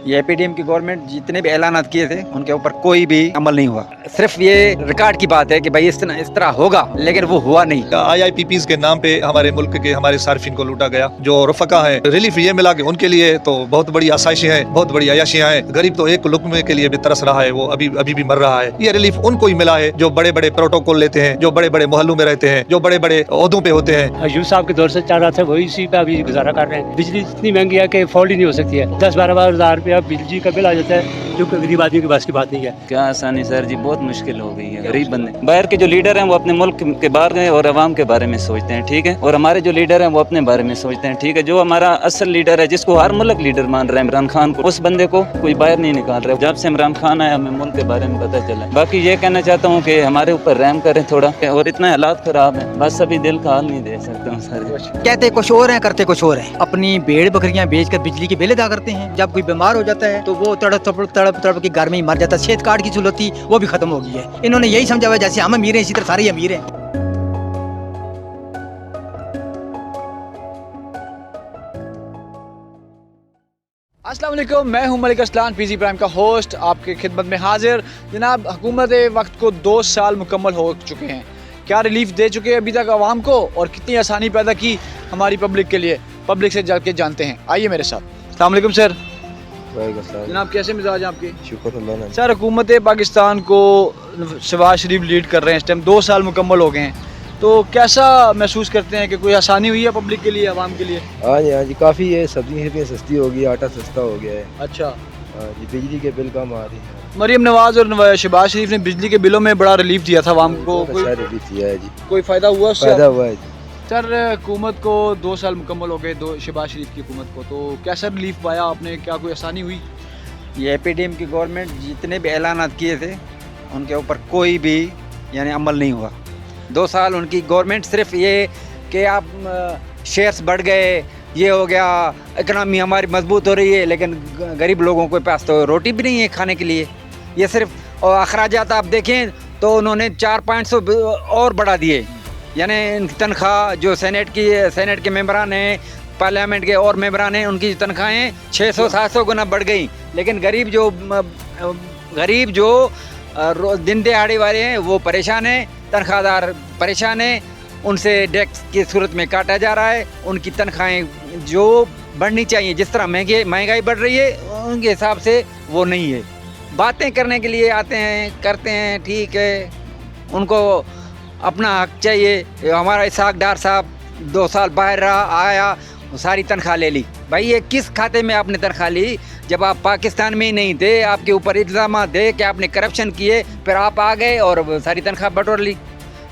ये एपीडीएम की गवर्नमेंट जितने भी ऐलानात किए थे उनके ऊपर कोई भी अमल नहीं हुआ। सिर्फ ये रिकॉर्ड की बात है कि भाई इस तरह होगा, लेकिन वो हुआ नहीं। IIPPs के नाम पे हमारे मुल्क के हमारे सार्फिन को लूटा गया। जो रफका है, रिलीफ ये मिला कि उनके लिए तो बहुत बड़ी आसाइशें हैं, बहुत बड़ी अयाशियां हैं। गरीब तो एक लुकमे के लिए भी तरस रहा है, वो अभी भी मर रहा है। ये रिलीफ उनको ही मिला है जो बड़े बड़े प्रोटोकॉल लेते हैं, जो बड़े बड़े मोहल्लों में रहते हैं, जो बड़े बड़े ओहदों पे होते हैं। अयूब साहब के दौर से चल रहा था, वही इसी पे अभी गुजारा कर रहे हैं। बिजली इतनी महंगी है कि अफोर्ड ही नहीं हो सकती है। 10-12 हज़ार रुपया बिजली का बिल आ जाता है, जो गरीब आदमी के पास की बात नहीं है। क्या आसानी सर जी, बहुत मुश्किल हो गई है। गरीब बंदे, बाहर के जो लीडर हैं वो अपने मुल्क के बाहर गए और अवाम के बारे में सोचते हैं, ठीक है, और हमारे जो लीडर हैं वो अपने बारे में सोचते हैं, ठीक है। जो हमारा असल लीडर है, जिसको हर मुल्क लीडर मान रहा है, इमरान खान को, उस बंदे को कोई बाहर नहीं निकाल रहा है। जब से इमरान खान आया हमें मुल्क के बारे में पता चला। बाकी ये कहना चाहता हूँ कि हमारे ऊपर रहम करें थोड़ा, और इतना हालात खराब है, बस अभी दिल का हाल नहीं दे सकता हूँ सर। कहते कुछ और हैं, करते कुछ और हैं। अपनी भेड़ बकरियां बेचकर बिजली के बिल अदा करते हैं। जब कोई बीमार हो जाता है तो वो तड़प के घर में ही मर जाता है। सेहत कार्ड की सहूलत थी वो भी खत्म हो गई है। इन्होंने यही समझा हुआ जैसे हम अमीर हैं इसी तरह सारे अमीर हैं। अस्सलाम वालेकुम, मैं हूं मलिक असलान, पीजी प्राइम का होस्ट, आपके खिदमत में हाजिर। जनाब, हुकूमत वक्त को 2 साल मुकम्मल हो चुके हैं। क्या रिलीफ दे चुके हैं अभी तक आवाम को, और कितनी आसानी पैदा की हमारी पब्लिक के लिए, पब्लिक से जाके जानते हैं। आइए मेरे साथ। अस्सलाम वालेकुम सर। जनाब, कैसे मिजाज हैं आपके? शुक्र अल्लाह। सर, हुकूमत पाकिस्तान को शहबाज शरीफ लीड कर रहे हैं, इस टाइम 2 साल मुकम्मल हो गए हैं, तो कैसा महसूस करते हैं कि कोई आसानी हुई है पब्लिक के लिए, आवाम के लिए? हाँ जी काफ़ी है। सब्जियाँ सस्ती हो गई, आटा सस्ता हो गया है। अच्छा। हाँ जी, बिजली के बिल कम आ रही है। मरीम नवाज और शहबाज शरीफ ने बिजली के बिलों में बड़ा रिलीफ दिया था आवाम को, रिलीफ दिया है जी। कोई फ़ायदा हुआ उससे? फ़ायदा हुआ है जी। सर, हुकूमत को 2 साल मुकम्मल हो गए, शहबाज शरीफ की हुकूमत को, तो कैसा रिलीफ पाया आपने? क्या कोई आसानी हुई? ये एपीडीएम की गवर्नमेंट जितने भी ऐलानात किए थे उनके ऊपर कोई भी यानी अमल नहीं हुआ। 2 साल उनकी गवर्नमेंट सिर्फ ये कि आप शेयर्स बढ़ गए, ये हो गया, इकनॉमी हमारी मजबूत हो रही है, लेकिन गरीब लोगों के पास तो रोटी भी नहीं है खाने के लिए। ये सिर्फ, और अखराजात आप देखें तो उन्होंने 400-500 और बढ़ा दिए। यानी इनकी तनख्वाह जो सेनेट के मेंबरान हैं, पार्लियामेंट के और मेंबरान हैं, उनकी तनख्वाहें 600-700 गुना बढ़ गई। लेकिन गरीब जो दिन दिहाड़ी वाले हैं वो परेशान हैं, तनख्वाहदार परेशान हैं, उनसे टैक्स की सूरत में काटा जा रहा है। उनकी तनख्वाहें जो बढ़नी चाहिए, जिस तरह महंगाई बढ़ रही है, उनके हिसाब से वो नहीं है। बातें करने के लिए आते हैं, करते हैं, ठीक है, उनको अपना हक चाहिए। हमारा इसाक डार साहब 2 साल बाहर रहा, आया, सारी तनख्वाह ले ली। भाई ये किस खाते में आपने तनख्वाह ली? जब आप पाकिस्तान में ही नहीं थे, आपके ऊपर इल्ज़ाम थे कि आपने करप्शन किए, फिर आप आ गए और सारी तनख्वाह बटोर ली।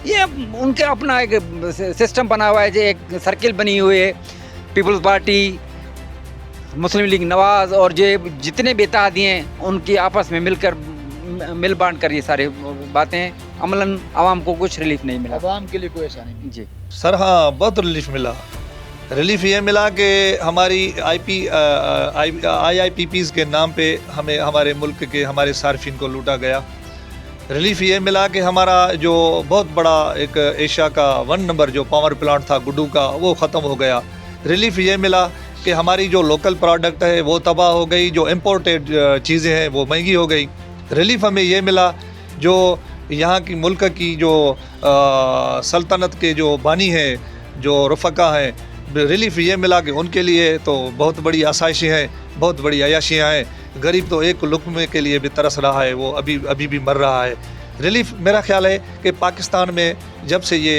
ये उनके अपना एक सिस्टम बना हुआ है, जो एक सर्किल बनी हुई है। पीपल्स पार्टी, मुस्लिम लीग नवाज और जो जितने भी इत्तेहादी हैं, उनकी आपस में मिल बांट कर ये सारे बातें, अमलन आवाम को कुछ रिलीफ नहीं मिला। आवाम के लिए कोई आसानी नहीं जी सर हाँ, बहुत रिलीफ मिला। रिलीफ ये मिला कि हमारी IIPPs के नाम पे हमें हमारे मुल्क के हमारे सार्फिन को लूटा गया। रिलीफ ये मिला कि हमारा जो बहुत बड़ा एक एशिया का 1 नंबर जो पावर प्लांट था गुड्डू का, वो ख़त्म हो गया। रिलीफ ये मिला कि हमारी जो लोकल प्रोडक्ट है वो तबाह हो गई, जो इम्पोर्टेड चीज़ें हैं वो महंगी हो गई। रिलीफ हमें ये मिला जो यहाँ की मुल्क की जो सल्तनत के जो बानी हैं, जो रफ़का हैं, रिलीफ ये मिला कि उनके लिए तो बहुत बड़ी आसाइशें हैं, बहुत बड़ी अयाशियाँ हैं। गरीब तो एक लुकमे के लिए भी तरस रहा है, वो अभी भी मर रहा है। रिलीफ मेरा ख्याल है कि पाकिस्तान में जब से ये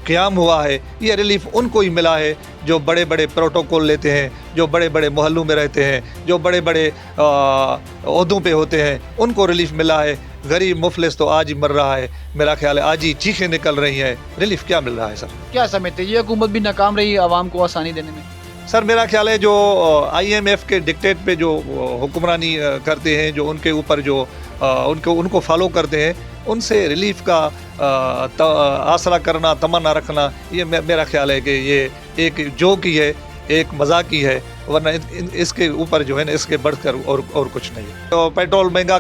क़याम हुआ है, ये रिलीफ उनको ही मिला है जो बड़े बड़े प्रोटोकॉल लेते हैं, जो बड़े बड़े मोहल्लों में रहते हैं, जो बड़े बड़े ओहदों पे होते हैं, उनको रिलीफ मिला है। गरीब मुफलिस तो आज ही मर रहा है, मेरा ख्याल है आज ही चीखें निकल रही हैं। रिलीफ क्या मिल रहा है सर? क्या समझते हैं, ये हुकूमत भी नाकाम रही आवाम को आसानी देने में? सर मेरा ख्याल है जो IMF के डिक्टेट पे जो हुक्मरानी करते हैं, जो उनके ऊपर जो उनको फॉलो करते हैं, उनसे रिलीफ का आसरा करना, तमन्ना रखना, ये मेरा ख्याल है कि ये एक जोक ही है, एक मजाक ही है। ورنہ اس کے اوپر جو ہے نا اس کے بڑھ کر اور کچھ نہیں ہے. تو پیٹرول مہنگا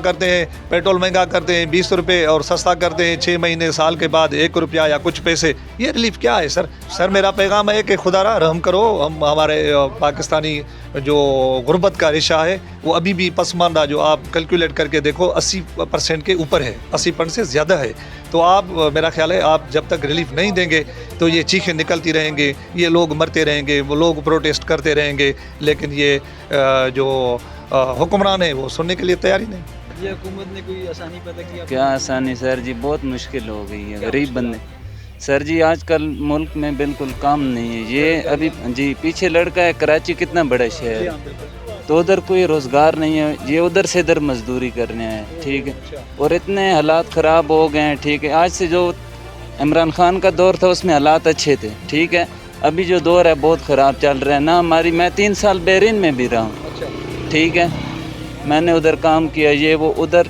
کرتے ہیں 20 روپے اور سستا کرتے ہیں 6 مہینے سال کے بعد 1 روپیہ یا کچھ پیسے. یہ ریلیف کیا ہے سر میرا پیغام ہے کہ خدا را رحم کرو. ہمارے پاکستانی جو غربت کا ریشہ ہے وہ ابھی بھی پسماندہ, جو آپ کیلکولیٹ کر کے دیکھو 80% کے اوپر ہے, 80% سے زیادہ ہے. تو آپ میرا خیال ہے آپ جب تک ریلیف نہیں دیں گے تو یہ چیخیں نکلتی رہیں گے, یہ لوگ مرتے رہیں گے, وہ لوگ پروٹیسٹ کرتے رہیں گے, لیکن یہ جو حکمران ہیں وہ سننے کے لیے تیار ہی نہیں. یہ حکومت نے کوئی آسانی پیدا کیا؟ کیا آسانی سر جی, بہت مشکل ہو گئی ہے غریب بندے. سر جی آج کل ملک میں بالکل کام نہیں ہے. یہ ابھی جی پیچھے لڑکا ہے, کراچی کتنا بڑا شہر ہے, تو ادھر کوئی روزگار نہیں ہے, یہ ادھر سے ادھر مزدوری کرنے ہیں. ٹھیک ہے, اور اتنے حالات خراب ہو گئے ہیں. ٹھیک ہے, آج سے جو عمران خان کا دور تھا اس میں حالات اچھے تھے. ٹھیک ہے, ابھی جو دور ہے بہت خراب چل رہا ہے. نہ ہماری, میں 3 سال بحرین میں بھی رہا ہوں. ٹھیک ہے, میں نے ادھر کام کیا, یہ وہ ادھر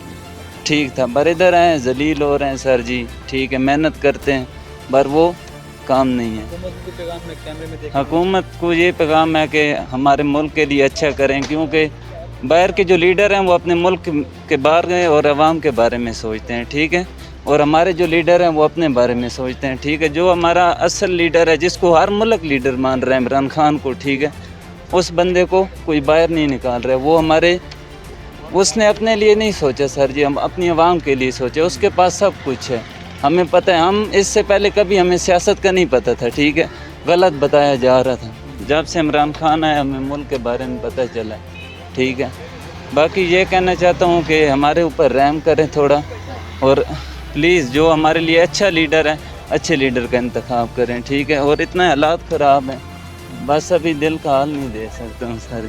ٹھیک تھا, پر ادھر آئے ذلیل ہو رہے ہیں سر جی. ٹھیک ہے, محنت کرتے ہیں پر وہ کام نہیں ہے. حکومت کو یہ پیغام ہے کہ ہمارے ملک کے لیے اچھا کریں, کیونکہ باہر کے جو لیڈر ہیں وہ اپنے ملک کے باہر گئے اور عوام کے بارے میں سوچتے ہیں. ٹھیک ہے, اور ہمارے جو لیڈر ہیں وہ اپنے بارے میں سوچتے ہیں. ٹھیک ہے, جو ہمارا اصل لیڈر ہے جس کو ہر ملک لیڈر مان رہا ہے, عمران خان کو, ٹھیک ہے, اس بندے کو کوئی باہر نہیں نکال رہا. وہ اس نے اپنے لیے نہیں سوچا سر جی, ہم اپنی عوام کے لیے سوچے. اس کے پاس سب کچھ ہے, ہمیں پتہ ہے. ہم اس سے پہلے کبھی ہمیں سیاست کا نہیں پتہ تھا. ٹھیک ہے, غلط بتایا جا رہا تھا. جب سے عمران خان آیا ہمیں ملک کے بارے میں پتہ چلا. ٹھیک ہے, باقی یہ کہنا چاہتا ہوں کہ ہمارے اوپر رحم کریں تھوڑا, اور پلیز جو ہمارے لیے اچھا لیڈر ہے, اچھے لیڈر کا انتخاب کریں. ٹھیک ہے, اور اتنے حالات خراب ہیں, بس ابھی دل کا حال نہیں دے سکتا ہوں سر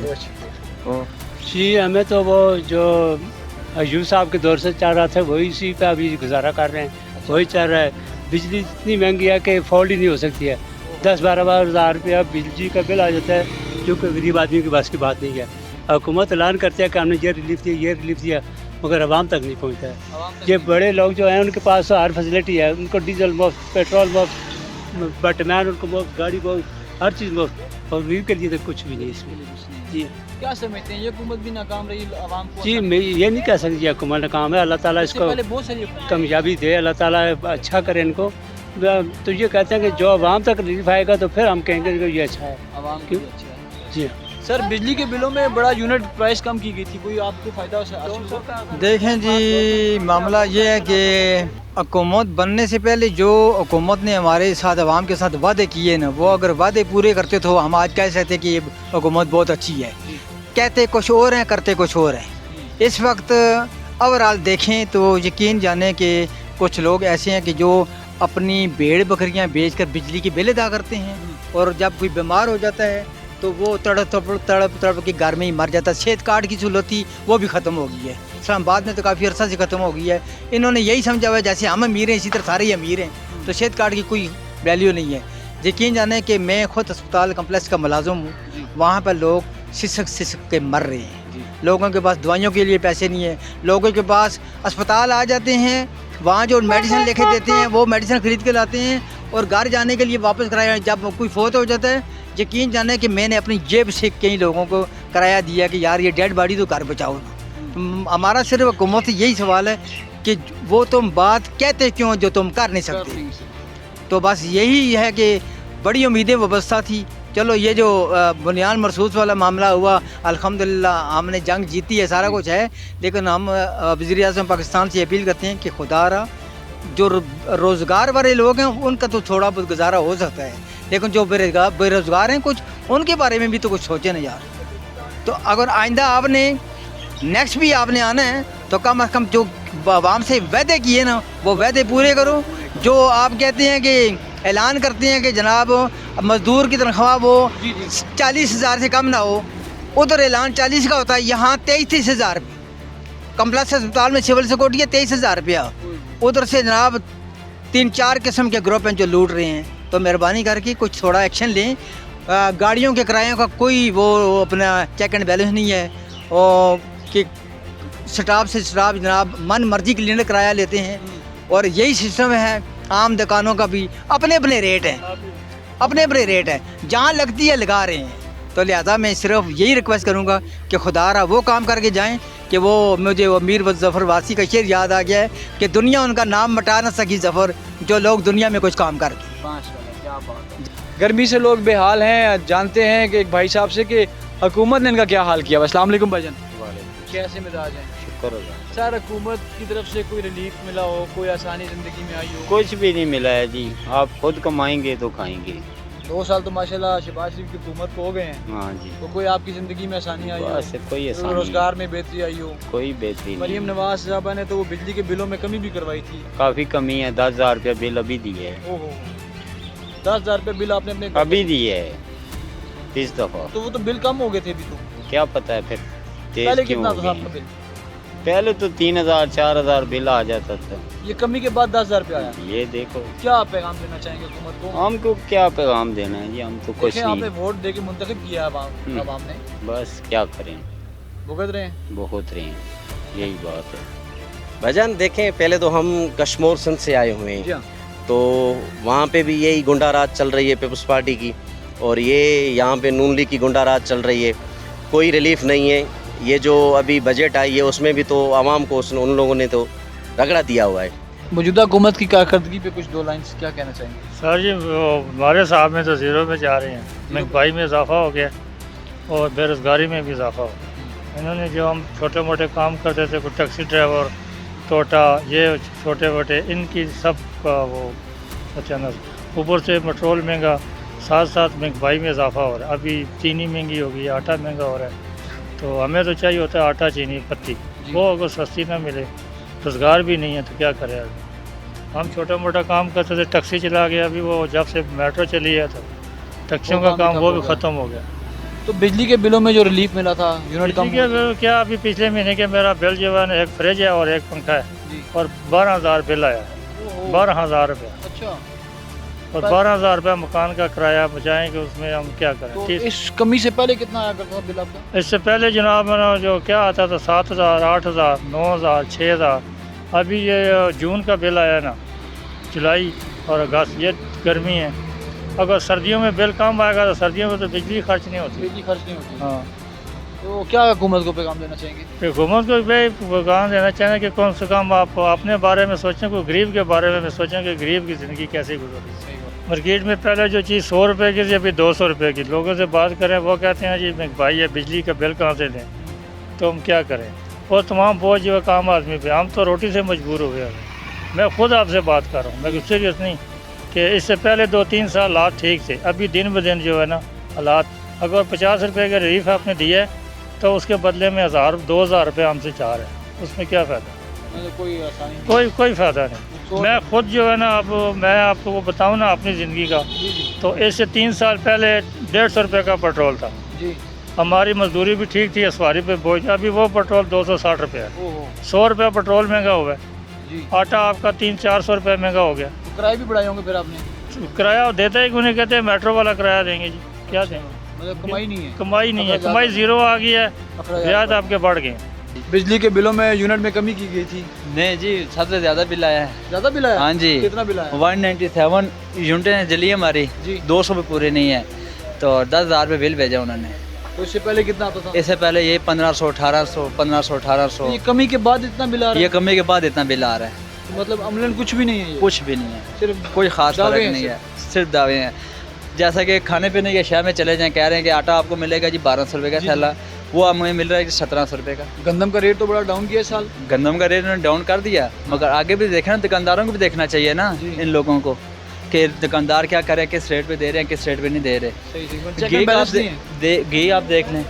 جی. ہمیں تو وہ جو ایوب صاحب کے دور سے چل رہا تھا وہی اسی پہ ابھی گزارا کر رہے ہیں, وہی چل رہا ہے. بجلی اتنی مہنگی ہے کہ افورڈ ہی نہیں ہو سکتی ہے. 10-12 ہزار روپیہ بجلی کا بل آ جاتا ہے, جو کہ غریب آدمی کے پاس کی بات نہیں ہے. حکومت اعلان کرتے ہیں کہ ہم نے یہ ریلیف دیا, مگر عوام تک نہیں پہنچتا ہے. یہ بڑے لوگ جو ہیں ان کے پاس ہر فیسلٹی ہے, ان کو ڈیزل مفت, پیٹرول مفت, بٹمین ان کو مفت, گاڑی مفت, ہر چیز مفت, اور غریب کے لیے تو کچھ بھی نہیں اس میں. جی کیا سمجھتے ہیں یہ حکومت بھی ناکام رہی عوام کو؟ جی میں یہ نہیں کہہ سکتی حکومت ناکام ہے. اللہ تعالیٰ اس کو بہت ساری کامیابی دے, اللہ تعالیٰ اچھا کرے ان کو. تو یہ کہتے ہیں کہ جو عوام تک ریلیف آئے گا تو پھر ہم کہیں گے کہ یہ اچھا ہے. عوام کیوں؟ اچھا ہے. جی سر بجلی کے بلوں میں بڑا یونٹ پرائس کم کی گئی تھی, کوئی آپ کو فائدہ دیکھیں جی, معاملہ یہ ہے کہ حکومت بننے سے پہلے جو حکومت نے ہمارے ساتھ عوام کے ساتھ وعدے کیے نا, وہ اگر وعدے پورے کرتے تو ہم آج کہہ سکتے کہ یہ حکومت بہت اچھی ہے. کہتے کچھ اور ہیں, کرتے کچھ اور ہیں. اس وقت اوورال دیکھیں تو یقین جانیں کہ کچھ لوگ ایسے ہیں کہ جو اپنی بھیڑ بکریاں بیچ کر بجلی کے بل ادا کرتے ہیں, اور جب کوئی بیمار ہو جاتا ہے تو وہ تڑپ کے گھر میں ہی مر جاتا ہے. صحت کارڈ کی سہولت تھی وہ بھی ختم ہو گئی ہے. اسلام آباد میں تو کافی عرصہ سے ختم ہو گئی ہے. انہوں نے یہی سمجھا ہوا ہے جیسے ہم امیر ہیں اسی طرح سارے ہی امیر ہیں, تو صحت کارڈ کی کوئی ویلیو نہیں ہے. یقین جانیں کہ میں خود اسپتال کمپلیکس کا ملازم ہوں, وہاں پر لوگ سسک کے مر رہے ہیں. لوگوں کے پاس دوائیوں کے لیے پیسے نہیں ہیں. لوگوں کے پاس اسپتال آ جاتے ہیں, وہاں جو میڈیسن لکھے دیتے ہیں وہ میڈیسن خرید کے لاتے ہیں, اور گھر جانے کے لیے واپس کرایہ جب کوئی فوت ہو جاتا ہے. یقین جانے کہ میں نے اپنی جیب سے کئی لوگوں کو کرایہ دیا کہ یار یہ ڈیڈ باڈی تو گھر بچاؤ. ہمارا صرف حکومت سے یہی سوال ہے کہ وہ تم بات کہتے کیوں جو تم کر نہیں سکتے. تو بس یہی ہے کہ بڑی امیدیں وابستہ تھی. چلو یہ جو بنیان مرصوص والا معاملہ ہوا, الحمدللہ ہم نے جنگ جیتی ہے, سارا کچھ ہے, لیکن ہم وزیر اعظم پاکستان سے اپیل کرتے ہیں کہ خدا را جو روزگار والے لوگ ہیں ان کا تو تھوڑا بہت گزارا ہو سکتا ہے, لیکن جو بے روزگار ہیں کچھ, ان کے بارے میں بھی تو کچھ سوچیں نا یار. تو اگر آئندہ آپ نے نیکسٹ بھی آپ نے آنا ہے تو کم از کم جو عوام سے وعدے کیے نا وہ وعدے پورے کرو. جو آپ کہتے ہیں کہ اعلان کرتے ہیں کہ جناب مزدور کی تنخواہ وہ 40,000 سے کم نہ ہو, ادھر اعلان 40 کا ہوتا ہے, یہاں 23,000 روپये. کمپلیکس اسپتال میں سول سیکورٹی ہے 23,000 روپیہ, ادھر سے جناب 3-4 قسم کے گروپ ہیں جو لوٹ رہے ہیں. تو مہربانی کر کے کچھ تھوڑا ایکشن لیں. گاڑیوں کے کرایوں کا کوئی وہ اپنا چیک اینڈ بیلنس نہیں ہے, اور کہ سٹاف سے سٹاف جناب من مرضی کے لیے کرایہ لیتے ہیں, اور یہی سسٹم ہے. عام دکانوں کا بھی اپنے اپنے ریٹ ہیں, جہاں لگتی ہے لگا رہے ہیں. तो लिहाजा मैं सिर्फ यही रिक्वेस्ट करूँगा कि खुदारा वो काम करके जाएं कि वो मुझे वो मीर ज़फ़र वासी का शेर याद आ गया है कि दुनिया उनका नाम मिटा न सकी ज़फ़र जो लोग दुनिया में कुछ काम कर गर्मी से लोग बेहाल हैं। जानते हैं कि एक भाई साहब से कि हुकूमत ने इनका क्या हाल किया। अस्सलाम वालेकुम भाईजान, कैसे मिजाज हैं? सर हुकूमत की तरफ से कोई रिलीफ मिला हो, कोई आसानी ज़िंदगी में आई हो? कुछ भी नहीं मिला है जी, आप खुद कमाएंगे तो खाएंगे। 2 साल तो माशाल्लाह शहबाज शरीफ की हुकूमत को हो गए हैं, हाँ जी, तो कोई आपकी ज़िंदगी में आसानी आई हो? बस कोई आसानी रोज़गार में बेहतरी आई हो? कोई बेहतरी नहीं। मरीम नवाज साहबा ने तो वो बिजली के बिलों में कमी भी करवाई थी। काफ़ी कमी है, 10,000 रुपया बिल अभी दिए है, ओहो, 10,000 रुपये बिल आपने अपने अभी दिए है इस दफ़ा। तो वो तो बिल कम हो गए थे अभी तो। क्या पता है फिर तेज पहले क्यों कितना हो था गए आपका हैं। बिल? पहले तो 3,000 4,000 बिल आ जाता था, ये कमी के बाद 10,000 रुपये आया। ये देखो। क्या पैगाम देना चाहेंगे हुकूमत को? हमको क्या पैगाम देना है जी, हम तो कुछ देखें, आपने नहीं, वोट दे के मुंतखब किया अवाम ने, बस क्या करें, भुगत रहे हैं। बहुत रहे हैं, यही बात है। भाईजान देखें, पहले तो हम कश्मीर सिंध से आए हुए जी हैं, हाँ। तो वहाँ पे भी यही गुंडा राज चल रही है पीपल्स पार्टी की, और ये यहाँ पे नून लीग की गुंडा राज चल रही है, कोई रिलीफ नहीं है। ये जो अभी बजट आई है उसमें भी तो आवाम को उन लोगों ने तो रगड़ा दिया हुआ है। मौजूदा हुकूमत की कारकर्दगी पे कुछ 2 लाइन क्या कहना चाहेंगे? सर जी हमारे साहब में तो ज़ीरो में जा रहे हैं, महंगाई में इजाफा हो गया और बेरोज़गारी में भी इजाफा हो गया। इन्होंने जो हम छोटे मोटे काम करते थे, कोई टैक्सी ड्राइवर, टोटा, ये छोटे मोटे, इनकी सब का वो अचानक ऊपर से पेट्रोल महंगा, साथ साथ महंगाई में इजाफा हो रहा है। अभी चीनी महंगी हो गई, आटा महंगा हो रहा है, तो हमें तो चाहिए होता है आटा, चीनी, पत्ती, वो अगर सस्ती ना मिले, रोज़गार भी नहीं है तो क्या करें आदमी। हम छोटा मोटा काम करते थे, टैक्सी चला गया, अभी वो जब से मेट्रो चली है तो टैक्सियों का काम वो भी ख़त्म हो गया। तो बिजली के बिलों में जो रिलीफ मिला था, यूनिट कम ठीक है, क्या अभी पिछले महीने के मेरा बिल जो है ना, एक फ्रिज है और एक पंखा है, और 12,000 बिल आया है, 12,000 रुपया। अच्छा, और 12,000 रुपया मकान का किराया बचाएंगे, उसमें हम क्या करें। तो इस कमी से पहले कितना आया करता था बिल आपका? इससे पहले जनाब मेरा जो क्या आता था 7,000, 8,000, 9,000, 6,000। अभी ये जून का बिल आया ना, जुलाई और अगस्त, ये गर्मी है। अगर सर्दियों में बिल कम आएगा तो सर्दियों में तो बिजली खर्च नहीं होती। बिजली खर्च नहीं होती। हाँ, तो क्या हुकूमत को पैगाम देना चाहेंगे? हुकूमत को भी पैगाम देना चाहिए कि कम से कम आप अपने बारे में सोचें, कोई गरीब के बारे में सोचें कि गरीब की ज़िंदगी कैसे गुजरे। मार्केट में पहले जो चीज़ 100 रुपये की थी अभी 200 रुपये की। लोगों से बात करें, वो कहते हैं जी भाई ये बिजली का बिल कहाँ से दें, तो हम क्या करें। और तमाम बोझ जो है काम आदमी पे, हम तो रोटी से मजबूर हो गए। मैं खुद आपसे बात कर रहा हूँ, मैं कुछ सीरियस नहीं, कि इससे पहले 2-3 साल हालात ठीक थे, अभी दिन ब दिन जो है ना हालात, अगर 50 रुपये का रिलीफ आपने दिया है तो उसके बदले में 1,000-2,000 रुपये हमसे चाह रहे हैं, उसमें क्या फ़ायदा? कोई फ़ायदा नहीं। मैं खुद जो है ना, अब मैं आपको बताऊं ना अपनी ज़िंदगी का, तो इससे 3 साल पहले 150 रुपये का पेट्रोल था जी। हमारी मजदूरी भी ठीक थी, सवारी पे बोझ, अभी वो पेट्रोल 260 रुपये है। 100 रुपये पेट्रोल महंगा हुआ है जी। आटा आपका 300-400 रुपये महंगा हो गया। किराए भी बढ़ाए होंगे फिर आपने? किराया देता ही उन्हें, कहते हैं मेट्रो वाला किराया देंगे जी, क्या देंगे, मतलब कमाई नहीं है। कमाई नहीं है, कमाई ज़ीरो आ गई है, ब्याज आपके बढ़ गए। बिजली के बिलों में यूनिट में कमी की गई थी। नहीं जी, सबसे ज़्यादा बिल आया है। ज़्यादा बिल आया? हाँ जी, कितना बिल आया? 197 यूनिटें जली हमारी जी। 200 भी पूरे नहीं है, तो 10,000 रुपये बिल भेजा उन्होंने। तो इससे पहले कितना आता था? इससे पहले ये 1500, 1800, 1500, 1800। ये कमी के बाद इतना बिल आ रहा है? ये कमी के बाद इतना बिल आ रहा है। तो मतलब अमलन कुछ भी नहीं है ये? कुछ भी नहीं है, सिर्फ कोई ख़ास दावे फर्क हैं नहीं है, सिर्फ दावे हैं। जैसा कि खाने पीने के अशिया में चले जाएं, कह रहे हैं कि आटा आपको मिलेगा जी 1,200 रुपये का थैला, वो हमें मिल रहा है 1,700 रुपये का। गंदम का रेट तो बड़ा डाउन किया इस साल। गंदम का रेट उन्होंने डाउन कर दिया, मगर आगे भी देखना, दुकानदारों को भी देखना चाहिए ना, इन लोगों को, कि दुकानदार क्या करे, किस रेट पे दे रहे हैं, किस रेट पे नहीं दे रहे। घी आप देख लें,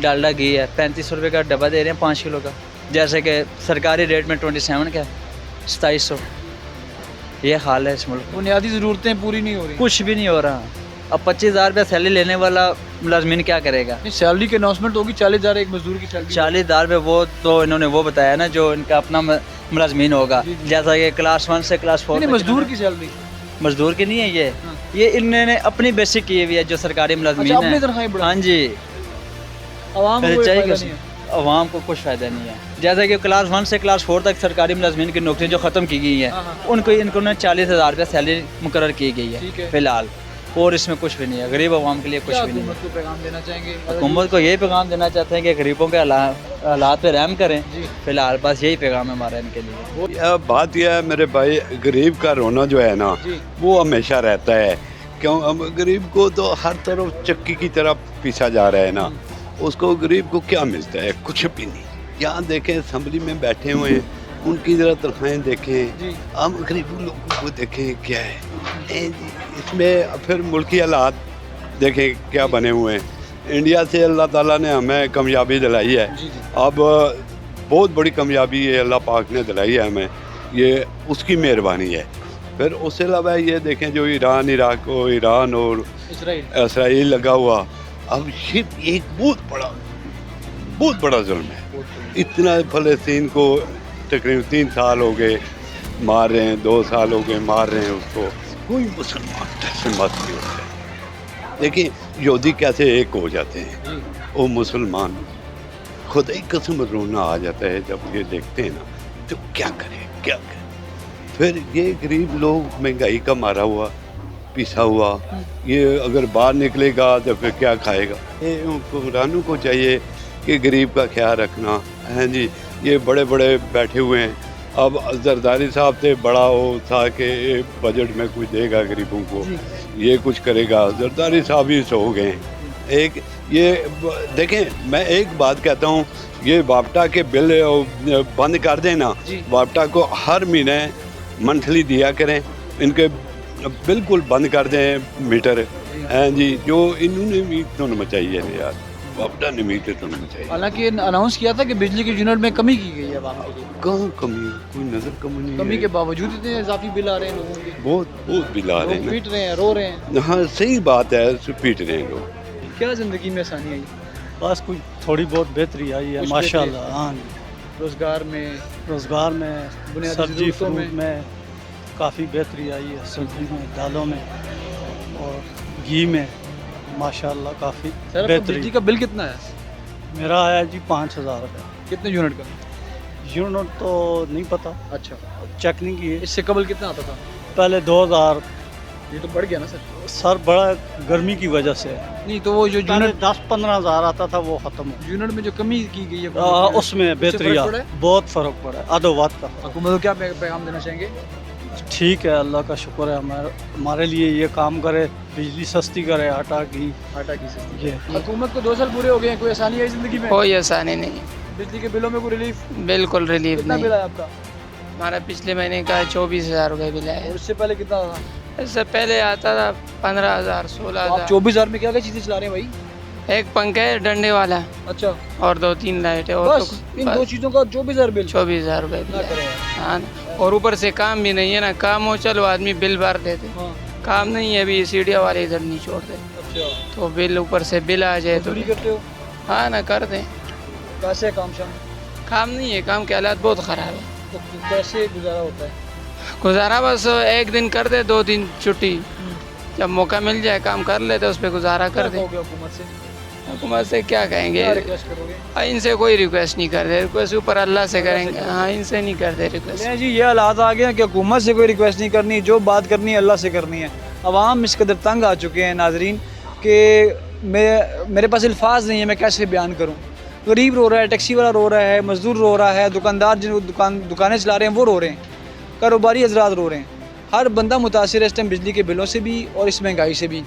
डालडा घी है 3500 रुपये का डब्बा दे रहे हैं 5 किलो का, जैसे कि सरकारी रेट में 27 का है, 2700। ये हाल है इस मुल्क। बुनियादी ज़रूरतें पूरी नहीं हो रही, कुछ भी नहीं हो रहा। अब 25,000 रुपये सैलरी लेने वाला मुलाजमीन क्या करेगा? सैलरी की अनाउंसमेंट होगी 40,000 एक मजदूर की सैलरी। 40,000 रुपये वो तो इन्होंने वो बताया ना, जो इनका अपना मुलाजमीन होगा, जैसा कि क्लास 1 से क्लास 4 मजदूर की सैलरी। मजदूर की नहीं है ये इन्होंने अपनी बेसिक की हुई है, जो सरकारी मुलाजमीन अपनी है। तनख्वाही बढ़ा। हाँ जी, आवाम को चाहिए फायदा नहीं है। अवाम को कुछ फ़ायदा नहीं है। जैसे कि क्लास 1 से क्लास 4 तक सरकारी मुलाजमीन की नौकरी जो ख़त्म की गई है, उनको 40,000 रुपये सैलरी मुकर्रर की गई है फ़िलहाल। और इसमें कुछ भी नहीं है, गरीब आवाम के लिए कुछ भी नहीं है। हुकूमत को पैगाम देना चाहेंगे? हुकूमत को यही पैगाम देना चाहते हैं कि गरीबों के हालात पे रहम करें। फिलहाल बस यही पैगाम है हमारा इनके लिए। बात यह है मेरे भाई, गरीब का रोना जो है ना वो हमेशा रहता है। क्यों? अब गरीब को तो हर तरफ चक्की की तरह पीसा जा रहा है ना, उसको गरीब को क्या मिलता है? कुछ भी नहीं। यहाँ देखें असम्बली में बैठे हुए हैं, उनकी ज़रा तनख्वाहें देखें, हम गरीब लोगों को देखें क्या है इसमें। फिर मुल्की हालात देखें क्या बने हुए हैं। इंडिया से अल्लाह ताला ने हमें कामयाबी दिलाई है, अब बहुत बड़ी कामयाबी ये अल्लाह पाक ने दिलाई है हमें, ये उसकी मेहरबानी है। फिर उससे अलावा ये देखें जो ईरान इराक और ईरान और इसराइल लगा हुआ, अब ये एक बहुत बड़ा जुल्म है। इतना फ़लस्तीन को तकरीबन 3 साल हो गए मार रहे हैं, 2 साल हो गए मार रहे हैं उसको, कोई मुसलमान तस्लीमत नहीं होता है। देखिए यहूदी कैसे एक हो जाते हैं, वो मुसलमान खुद ही कसम रोना आ जाता है जब ये देखते हैं ना, तो क्या करें। फिर ये गरीब लोग महंगाई का मारा हुआ पिसा हुआ, ये अगर बाहर निकलेगा तो फिर क्या खाएगा? ये हुक्मरानों को चाहिए कि गरीब का ख्याल रखना है जी। ये बड़े बड़े बैठे हुए हैं, अब जरदारी साहब से बड़ा वो था कि बजट में कुछ देगा गरीबों को, ये कुछ करेगा, जरदारी साहब ही सो गए। एक ये देखें, मैं एक बात कहता हूँ, ये वापटा के बिल बंद कर दें ना, वापटा को हर महीने मंथली दिया करें, इनके बिल्कुल बंद कर दें मीटर हैं जी, जो इन्होंने भी तो मचाई है यार, वापटा ने मीटर तो मचाई। हालांकि अनाउंस किया था कि बिजली की यूनिट में कमी की गई है आवाम के लिए। कहाँ कमी? कोई नजर कमी नहीं। कमी के बावजूद इतने इजाफी बिल आ रहे हैं लोगों के, बहुत बिल आ रहे हैं, पीट रहे हैं, रो रहे हैं। हाँ सही बात है, पीट रहे हैं लोग। क्या ज़िंदगी में आसानी आई? बस कुछ थोड़ी बहुत बेहतरी आई है माशाल्लाह। हाँ, रोज़गार में सब्जी फ्रूट में काफ़ी बेहतरी आई है, सब्जी में, दालों में और घी में माशाल्लाह काफ़ी बेहतरी। बिजली का बिल कितना है? मेरा आया जी 5,000 रुपये। कितने यूनिट का? यूनिट तो नहीं पता, अच्छा चेक नहीं किए। इससे कबल कितना आता था? पहले 2000। ये तो बढ़ गया ना सर बड़ा गर्मी की वजह से। नहीं तो वो जो यूनिट 10-15 हज़ार आता था वो ख़त्म हो। यूनिट में जो कमी की गई है उसमें बेहतरी बहुत फ़र्क पड़ा है, अदोवात का। हुकूमत को क्या पैगाम देना चाहेंगे? ठीक है, अल्लाह का शुक्र है, हमारे लिए ये काम करे, बिजली सस्ती करे, आटा की सस्ती। हुकूमत को 2 साल पूरे हो गए हैं, कोई आसानी है ज़िंदगी में? कोई आसानी नहीं। बिजली के बिलों में कोई रिलीफ? बिल्कुल रिलीफ कितना नहीं। बिल है आपका? हमारा पिछले महीने का 24,000 रुपये बिल है। और इससे पहले कितना था? इससे पहले आता था 15,000, 16,000। 24,000 में क्या क्या चीज़ें चला रहे हैं भाई? एक पंखा है डंडे वाला, अच्छा, और 2-3 लाइट है, और बस इन 2 चीज़ों का 24,000 बिल? 24,000 रुपये बिल है। हाँ, और ऊपर से काम भी नहीं है ना, काम हो चलो आदमी बिल भर देते, काम नहीं है, अभी सीढ़ियाँ वाले इधर नहीं छोड़ते, तो बिल ऊपर से बिल आ जाए तो करते हो? हाँ ना, कर दें। कैसे काम काम नहीं है, काम के हालात बहुत ख़राब है, तो कैसे गुजारा होता है? गुजारा बस एक दिन कर दे, 2 दिन छुट्टी, जब मौका मिल जाए काम कर लेते, उस पर गुजारा कर दे। हुकूमत से क्या कहेंगे? इनसे कोई रिक्वेस्ट नहीं करते, रिक्वेस्ट ऊपर अल्लाह से करेंगे। हाँ, इनसे नहीं करते रिक्वेस्ट। जी, ये हालात आ गए हैं कि हुकूमत से कोई रिक्वेस्ट नहीं करनी, जो बात करनी है अल्लाह से करनी है। अवाम इस कदर तंग आ चुके हैं नाजरीन कि मेरे पास अल्फाज नहीं है, मैं कैसे बयान करूँ। गरीब रो रहा है, टैक्सी वाला रो रहा है, मजदूर रो रहा है, दुकानदार जो दुकानें चला रहे हैं वो रो रहे हैं, कारोबारी हजरात रो रहे हैं, हर बंदा मुतासिर है इस टाइम बिजली के बिलों से भी और इस महंगाई से भी।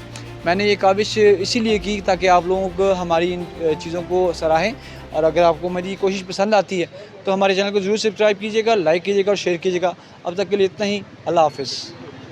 मैंने ये काविश इसीलिए की ताकि आप लोगों को हमारी इन चीज़ों को सराहें, और अगर आपको मेरी कोशिश पसंद आती है तो हमारे चैनल को ज़रूर सब्सक्राइब कीजिएगा, लाइक कीजिएगा और शेयर कीजिएगा। अब तक के लिए इतना ही, अल्लाह हाफ़िज़।